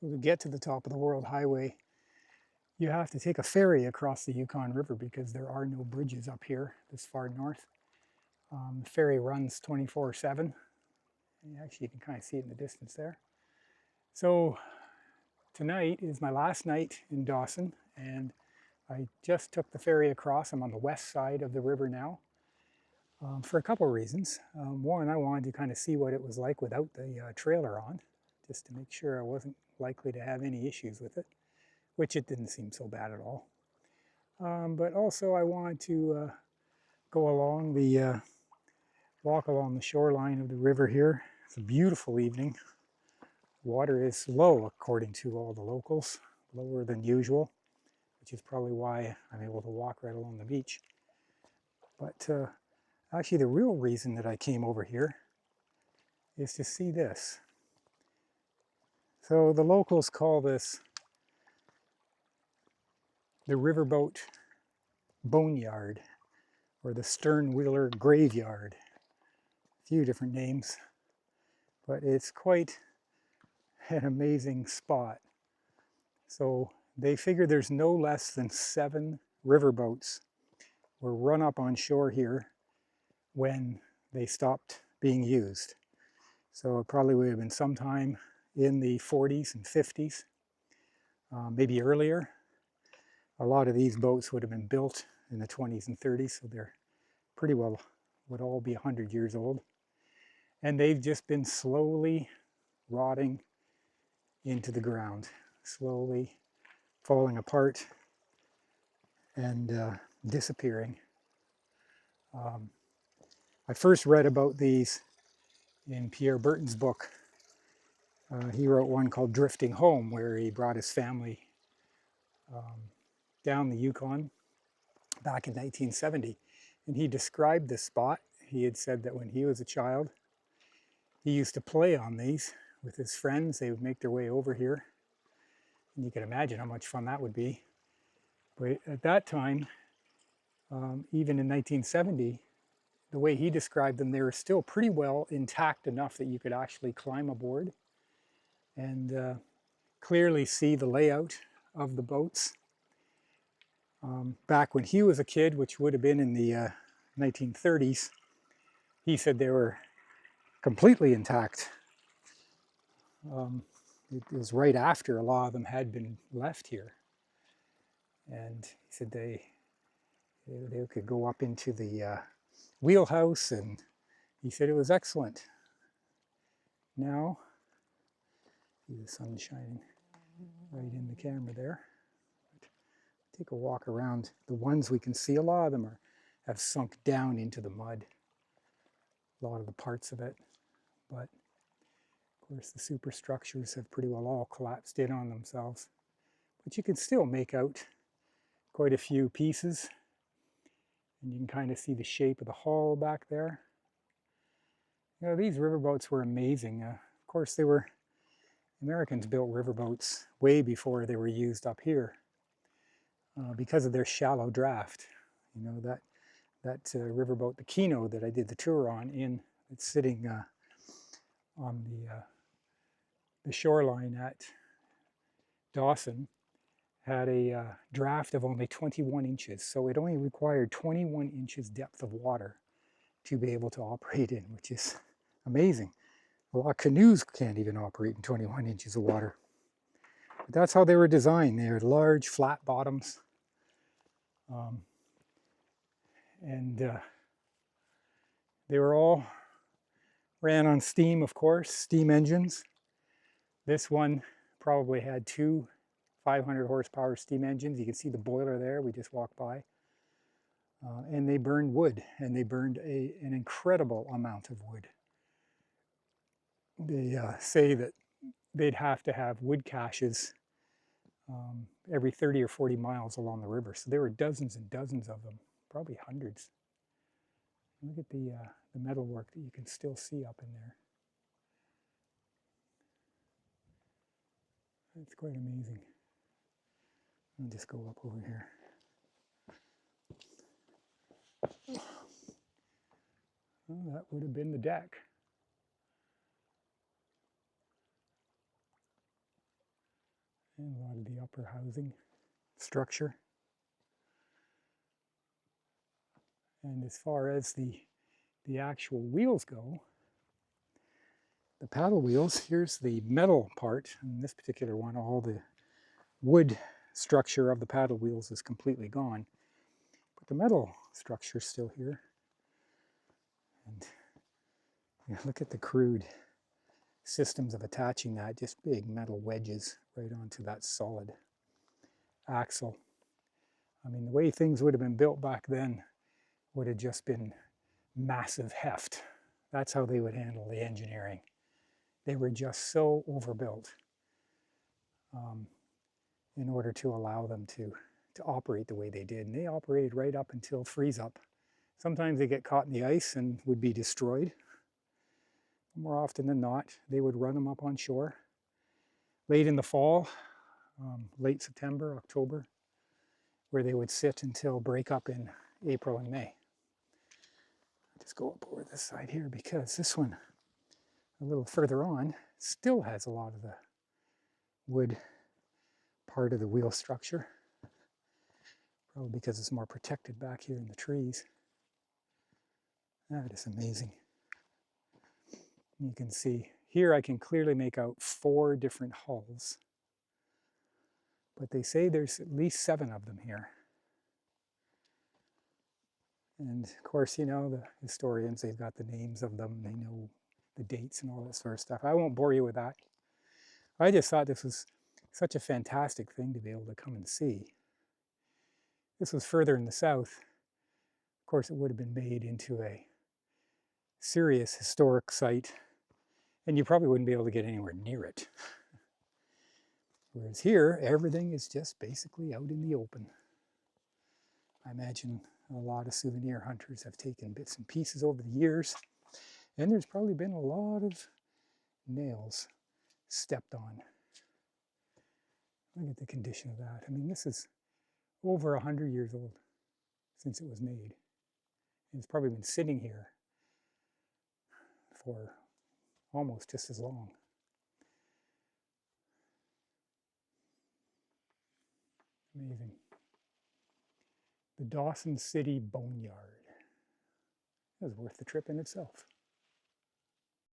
So to get to the top of the World Highway, you have to take a ferry across the Yukon River because there are no bridges up here this far north. The ferry runs 24/7. Actually, you can kind of see it in the distance there. So tonight is my last night in Dawson, and I just took the ferry across. I'm on the west side of the river now for a couple of reasons. One, I wanted to kind of see what it was like without the trailer on, just to make sure I wasn't likely to have any issues with it, which it didn't seem so bad at all. But also I wanted to go along the, walk along the shoreline of the river here. It's a beautiful evening. Water is low according to all the locals, lower than usual, which is probably why I'm able to walk right along the beach. But actually the real reason that I came over here is to see this. So the locals call this the Riverboat Boneyard, or the Sternwheeler Graveyard. A few different names, but it's quite an amazing spot. So they figure there's no less than 7 riverboats were run up on shore here when they stopped being used. So it probably would have been sometime in the 40s and 50s, maybe earlier. A lot of these boats would have been built in the 20s and 30s, so they're pretty well, would all be 100 years old. And they've just been slowly rotting into the ground, slowly falling apart and disappearing. I first read about these in Pierre Burton's book. He wrote one called Drifting Home, where he brought his family down the Yukon back in 1970. And he described this spot. He had said that when he was a child, he used to play on these with his friends. They would make their way over here. And you can imagine how much fun that would be. But at that time, even in 1970, the way he described them, they were still pretty well intact enough that you could actually climb aboard and clearly see the layout of the boats. Back when he was a kid, which would have been in the 1930s, he said they were completely intact. It was right after a lot of them had been left here. And he said they could go up into the wheelhouse, and he said it was excellent. Now, see the sun shining right in the camera there. Take a walk around. The ones we can see, a lot of them have sunk down into the mud, a lot of the parts of it. But of course the superstructures have pretty well all collapsed in on themselves. But you can still make out quite a few pieces, and you can kind of see the shape of the hull back there. You know, these riverboats were amazing. Of course, Americans built riverboats way before they were used up here. Because of their shallow draft. You know, that riverboat, the Kino that I did the tour on, it's sitting on the shoreline at Dawson, had a draft of only 21 inches. So it only required 21 inches depth of water to be able to operate in, which is amazing. A lot of canoes can't even operate in 21 inches of water. But that's how they were designed. They had large, flat bottoms. They were all ran on steam, of course, steam engines. This one probably had 2 500 horsepower steam engines. You can see the boiler there, we just walked by. And they burned wood, and they burned an incredible amount of wood. They say that they'd have to have wood caches every 30 or 40 miles along the river. So there were dozens and dozens of them, probably hundreds. Look at the metalwork that you can still see up in there. It's quite amazing. I'll just go up over here. Well, that would have been the deck. and a lot of the upper housing structure. And as far as the actual wheels go, the paddle wheels, here's the metal part. In this particular one, all the wood structure of the paddle wheels is completely gone. But the metal structure is still here. And yeah, look at the crude systems of attaching that, just big metal wedges right onto that solid axle. I mean, the way things would have been built back then would have just been massive heft. That's how they would handle the engineering. They were just so overbuilt in order to allow them to operate the way they did. And they operated right up until freeze up. Sometimes they get caught in the ice and would be destroyed. More often than not, they would run them up on shore. Late in the fall, late September, October, where they would sit until breakup in April and May. I'll just go up over this side here because this one, a little further on, still has a lot of the wood part of the wheel structure. Probably because it's more protected back here in the trees. That is amazing. You can see here I can clearly make out 4 different hulls. But they say there's at least 7 of them here. And of course, you know, the historians, they've got the names of them, they know the dates and all that sort of stuff. I won't bore you with that. I just thought this was such a fantastic thing to be able to come and see. This was further in the south. Of course, it would have been made into a serious historic site, and you probably wouldn't be able to get anywhere near it. Whereas here, everything is just basically out in the open. I imagine a lot of souvenir hunters have taken bits and pieces over the years, and there's probably been a lot of nails stepped on. Look at the condition of that. I mean, this is over 100 years old since it was made. And it's probably been sitting here for almost just as long. Amazing. The Dawson City Boneyard. It was worth the trip in itself.